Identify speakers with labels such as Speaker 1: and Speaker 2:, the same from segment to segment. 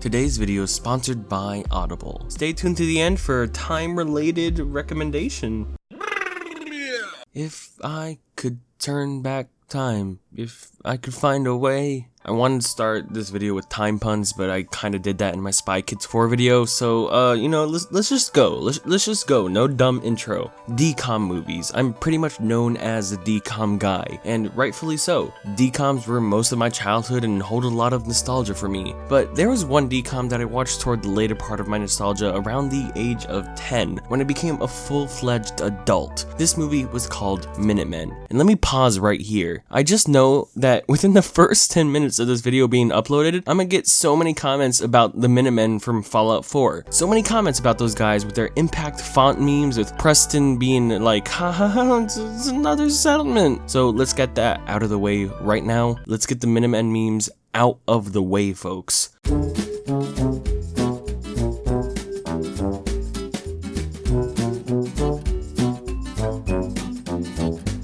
Speaker 1: Today's video is sponsored by Audible. Stay tuned to the end for a time-related recommendation. If I could turn back time, if I could find a way. I wanted to start this video with time puns, but I kind of did that in my Spy Kids 4 video, so, let's just go. Let's just go. No dumb intro. DCOM movies. I'm pretty much known as the DCOM guy, and rightfully so. DCOMs were most of my childhood and hold a lot of nostalgia for me, but there was one DCOM that I watched toward the later part of my nostalgia around the age of 10, when I became a full-fledged adult. This movie was called Minutemen, and let me pause right here. I just know that within the first 10 minutes of this video being uploaded, I'm gonna get so many comments about the Minutemen from Fallout 4. So many comments about those guys with their impact font memes, with Preston being like, ha ha ha, it's another settlement. So let's get that out of the way right now. Let's get the Minutemen memes out of the way, folks.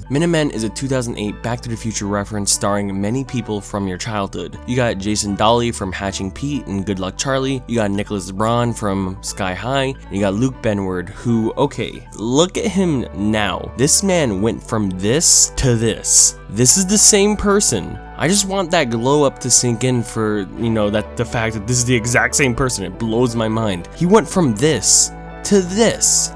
Speaker 1: Minutemen is a 2008 Back to the Future reference starring many people from your childhood. You got Jason Dolly from Hatching Pete and Good Luck Charlie, you got Nicholas Braun from Sky High, and you got Luke Benward, who, okay, look at him now. This man went from this to this. This is the same person. I just want that glow up to sink in for, the fact that this is the exact same person. It blows my mind. He went from this to this.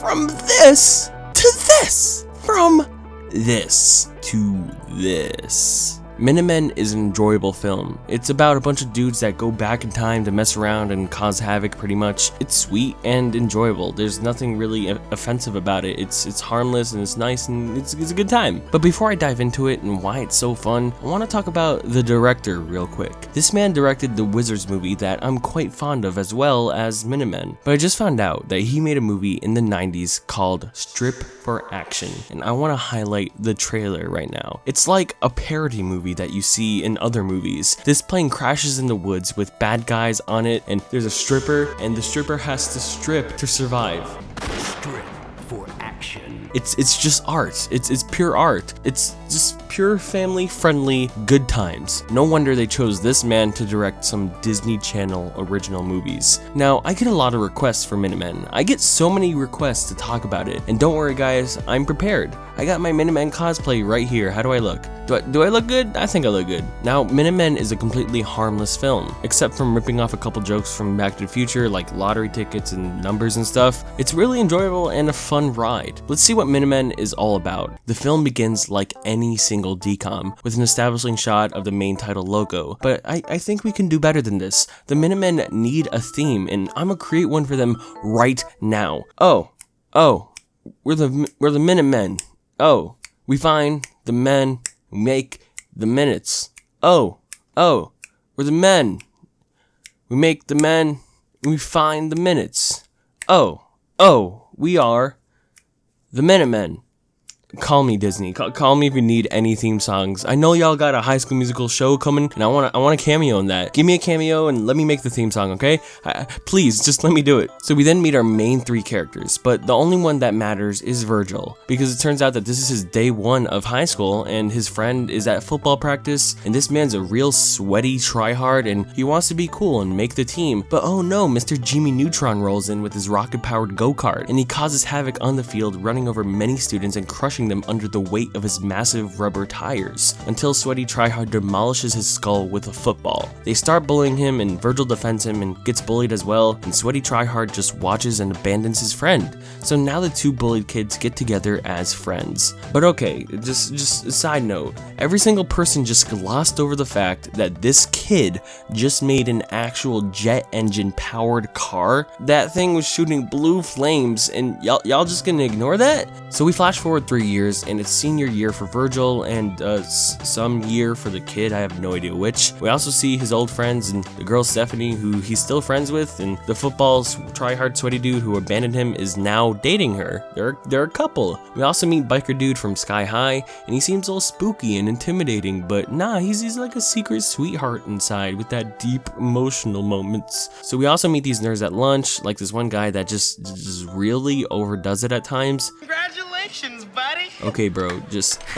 Speaker 1: From this to this. From this to this. Minutemen is an enjoyable film. It's about a bunch of dudes that go back in time to mess around and cause havoc, pretty much. It's sweet and enjoyable. There's nothing really offensive about it. It's harmless and it's nice and it's a good time. But before I dive into it and why it's so fun, I want to talk about the director real quick. This man directed the Wizards movie that I'm quite fond of, as well as Minutemen. But I just found out that he made a movie in the 90s called Strip for Action, and I want to highlight the trailer right now. It's like a parody movie that you see in other movies. This plane crashes in the woods with bad guys on it, and there's a stripper, and the stripper has to strip to survive.
Speaker 2: Strip for action.
Speaker 1: It's just art. It's pure art. It's just pure family-friendly good times. No wonder they chose this man to direct some Disney Channel original movies. Now, I get a lot of requests for Minutemen. I get so many requests to talk about it, and don't worry guys, I'm prepared. I got my Minutemen cosplay right here. How do I look? Do I look good? I think I look good. Now, Minutemen is a completely harmless film, except from ripping off a couple jokes from Back to the Future, like lottery tickets and numbers and stuff. It's really enjoyable and a fun ride. Let's see what Minutemen is all about. The film begins like any single DCOM, with an establishing shot of the main title logo, but I think we can do better than this. The Minutemen need a theme, and I'm gonna create one for them right now. Oh, we're the Minutemen. Oh, we find the men who make the minutes. Oh, we're the men. We make the men, we find the minutes. Oh, we are the Minutemen. Call me Disney. Call me if you need any theme songs. I know y'all got a High School Musical show coming, and I want a cameo in that. Give me a cameo and let me make the theme song, okay? Please, just let me do it. So we then meet our main three characters, but the only one that matters is Virgil, because it turns out that this is his day one of high school, and his friend is at football practice, and this man's a real sweaty tryhard, and he wants to be cool and make the team. But oh no, Mr. Jimmy Neutron rolls in with his rocket-powered go-kart, and he causes havoc on the field, running over many students and crushing them under the weight of his massive rubber tires, until Sweaty Tryhard demolishes his skull with a football. They start bullying him, and Virgil defends him and gets bullied as well, and Sweaty Tryhard just watches and abandons his friend. So now the two bullied kids get together as friends. But okay, just a side note, every single person just glossed over the fact that this kid just made an actual jet engine powered car. That thing was shooting blue flames, and y'all just gonna ignore that? So we flash forward 3 years, and it's senior year for Virgil, and some year for the kid, I have no idea which. We also see his old friends, and the girl Stephanie, who he's still friends with, and the football's try-hard sweaty dude who abandoned him is now dating her. They're a couple. We also meet biker dude from Sky High, and he seems all spooky and intimidating, but nah, he's like a secret sweetheart inside with that deep emotional moments. So we also meet these nerds at lunch, like this one guy that just really overdoes it at times.
Speaker 3: Congratulations, buddy.
Speaker 1: Okay, bro,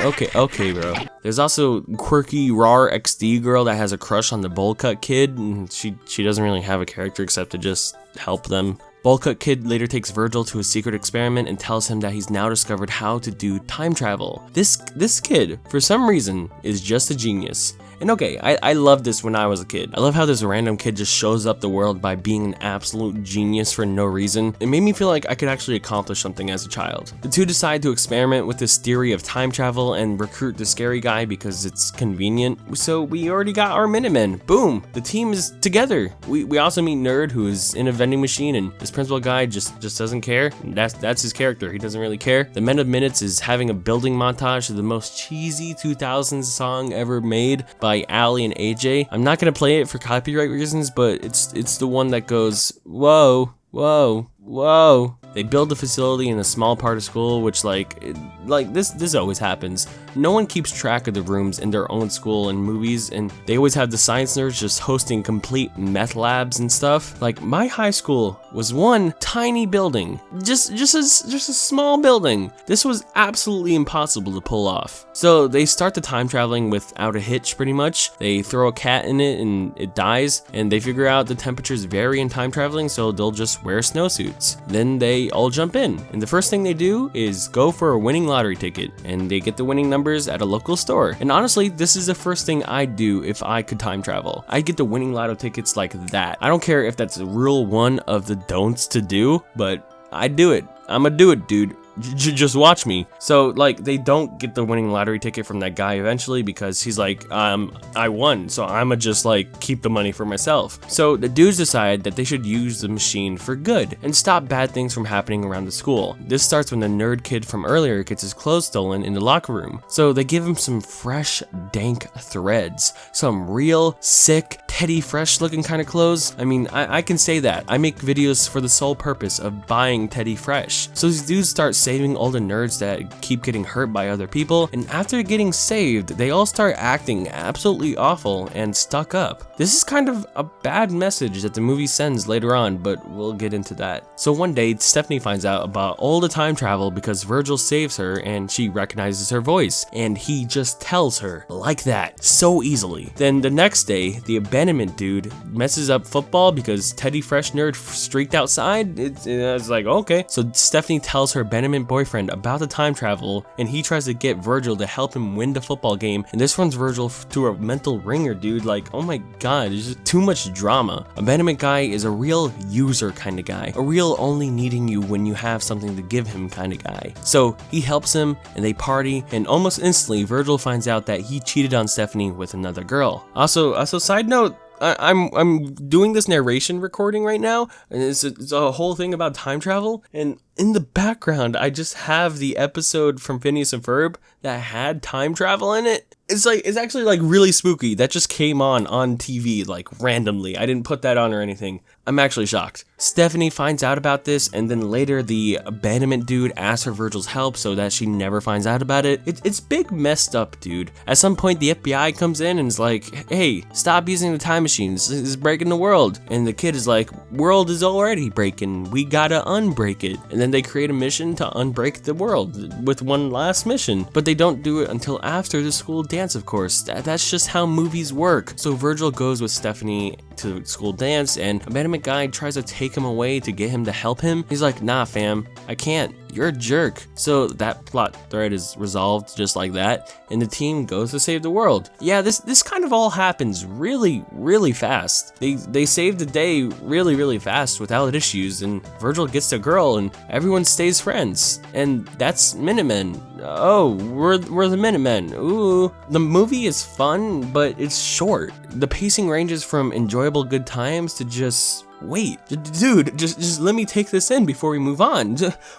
Speaker 1: okay, bro. There's also quirky RAR XD girl that has a crush on the bowl cut kid, and she doesn't really have a character except to just help them. Bowl-cut kid later takes Virgil to a secret experiment and tells him that he's now discovered how to do time travel. This kid, for some reason, is just a genius. And okay, I loved this when I was a kid. I love how this random kid just shows up the world by being an absolute genius for no reason. It made me feel like I could actually accomplish something as a child. The two decide to experiment with this theory of time travel and recruit the scary guy because it's convenient. So we already got our Minutemen. Boom! The team is together. We also meet Nerd, who is in a vending machine, and this principal guy just doesn't care. That's his character. He doesn't really care. The Men of Minutes is having a building montage of the most cheesy 2000s song ever made by Ali and AJ. I'm not gonna play it for copyright reasons, but it's the one that goes, whoa, whoa, whoa. They build a facility in a small part of school, which this always happens. No one keeps track of the rooms in their own school in movies, and they always have the science nerds just hosting complete meth labs and stuff. Like, my high school was one tiny building, just a small building. This was absolutely impossible to pull off. So they start the time traveling without a hitch, pretty much. They throw a cat in it and it dies, and they figure out the temperatures vary in time traveling, so they'll just wear snowsuits. Then they all jump in, and the first thing they do is go for a winning lottery ticket, and they get the winning numbers at a local store. And honestly, this is the first thing I'd do if I could time travel. I'd get the winning lotto tickets like that. I don't care if that's rule one of the don'ts to do, but I'd do it. I'ma do it, dude. Just watch me. So, like, they don't get the winning lottery ticket from that guy eventually because he's like, I won, so I'ma just, like, keep the money for myself. So the dudes decide that they should use the machine for good and stop bad things from happening around the school. This starts when the nerd kid from earlier gets his clothes stolen in the locker room. So they give him some fresh, dank threads. Some real, sick, Teddy Fresh looking kind of clothes. I mean, I can say that. I make videos for the sole purpose of buying Teddy Fresh. So these dudes start saving all the nerds that keep getting hurt by other people, and after getting saved, they all start acting absolutely awful and stuck up. This is kind of a bad message that the movie sends later on, but we'll get into that. So one day, Stephanie finds out about all the time travel because Virgil saves her and she recognizes her voice, and he just tells her like that, so easily. Then the next day, the abandonment dude messes up football because Teddy Fresh nerd streaked outside. It's like, okay. So Stephanie tells her abandonment boyfriend about the time travel, and he tries to get Virgil to help him win the football game, and this runs Virgil to a mental ringer, dude. Like, oh my god, there's just too much drama. Abandonment guy is a real user kind of guy, a real only needing you when you have something to give him kind of guy. So he helps him, and they party, and almost instantly Virgil finds out that he cheated on Stephanie with another girl. Also side note, I'm doing this narration recording right now, and it's a whole thing about time travel, and in the background I just have the episode from Phineas and Ferb that had time travel in it. It's actually like really spooky. That just came on TV like randomly. I didn't put that on or anything. I'm actually shocked. Stephanie finds out about this, and then later the abandonment dude asks for Virgil's help so that she never finds out about it. It's big messed up, dude. At some point the FBI comes in and is like, hey, stop using the time machine. This is breaking the world. And the kid is like, world is already breaking. We gotta unbreak it. And then they create a mission to unbreak the world with one last mission. But they don't do it until after the school dance, of course. That's just how movies work. So Virgil goes with Stephanie to school dance, and abandonment guy tries to take him away to get him to help him. He's like, nah fam, I can't. You're a jerk. So that plot thread is resolved just like that, and the team goes to save the world. Yeah, this kind of all happens really fast. They save the day really fast without issues, and Virgil gets the girl, and everyone stays friends. And that's Minutemen. Oh, we're the Minutemen. Ooh. The movie is fun, but it's short. The pacing ranges from enjoyable good times to just wait, dude, just let me take this in before we move on.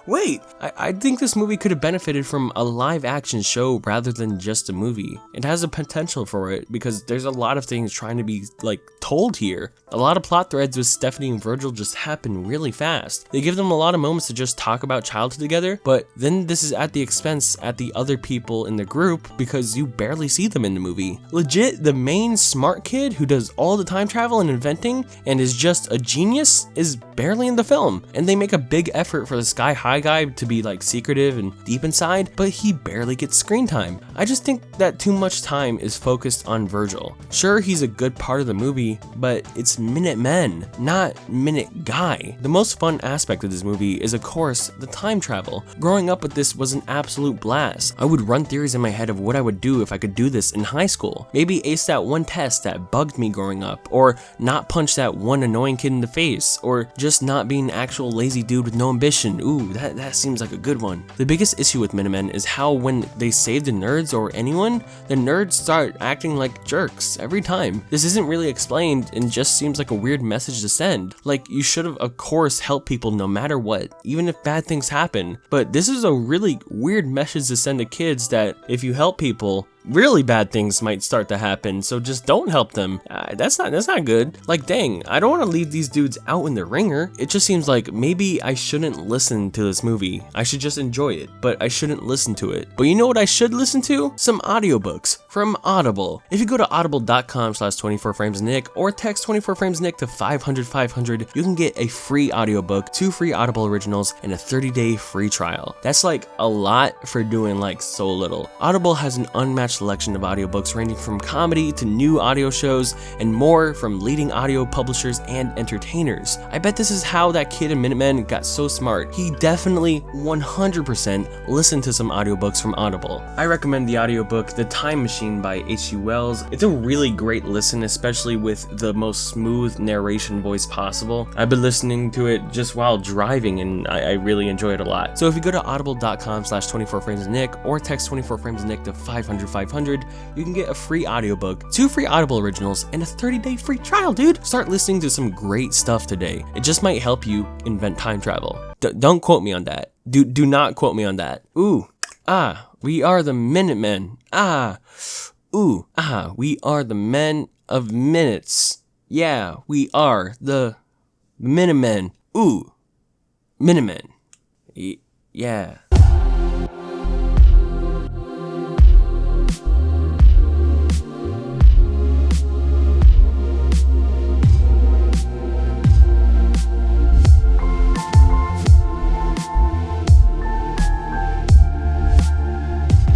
Speaker 1: Wait, I think this movie could have benefited from a live action show rather than just a movie. It has a potential for it because there's a lot of things trying to be like told here. A lot of plot threads with Stephanie and Virgil just happen really fast. They give them a lot of moments to just talk about childhood together, but then this is at the expense at the other people in the group because you barely see them in the movie. Legit, the main smart kid who does all the time travel and inventing and is just a genius is barely in the film, and they make a big effort for the Sky High guy to be like secretive and deep inside, but he barely gets screen time. I just think that too much time is focused on Virgil. Sure, he's a good part of the movie, but it's Minutemen, not Minuteguy. The most fun aspect of this movie is, of course, the time travel. Growing up with this was an absolute blast. I would run theories in my head of what I would do if I could do this in high school. Maybe ace that one test that bugged me growing up, or not punch that one annoying kid in the face, or just not be an actual lazy dude with no ambition. Ooh, that seems like a good one. The biggest issue with Minutemen is how when they save the nerds or anyone, the nerds start acting like jerks every time. This isn't really explained and just seems like a weird message to send. Like, you should have, of course, helped people no matter what, even if bad things happen. But this is a really weird message to send to kids that if you help people, really bad things might start to happen, so just don't help them. That's not good. Like, dang, I don't want to leave these dudes out in the ringer. It just seems like maybe I shouldn't listen to this movie. I should just enjoy it, but I shouldn't listen to it. But you know what I should listen to? Some audiobooks from Audible. If you go to audible.com/24framesnick or text 24framesnick to 500 you can get a free audiobook, 2 free Audible originals, and a 30-day free trial. That's like a lot for doing like so little. Audible has an unmatched selection of audiobooks ranging from comedy to new audio shows and more from leading audio publishers and entertainers. I bet this is how that kid in Minutemen got so smart. He definitely 100% listened to some audiobooks from Audible. I recommend the audiobook The Time Machine by H.G. Wells. It's a really great listen, especially with the most smooth narration voice possible. I've been listening to it just while driving and I really enjoy it a lot. So if you go to audible.com/24framesnick or text 24framesnick to 500 you can get a free audiobook, 2 free Audible originals, and a 30-day free trial, dude. Start listening to some great stuff today. It just might help you invent time travel. Don't quote me on that. Do not quote me on that. Ooh, we are the Minutemen. We are the men of minutes. Yeah, we are the Minutemen. Ooh, Minutemen. Yeah.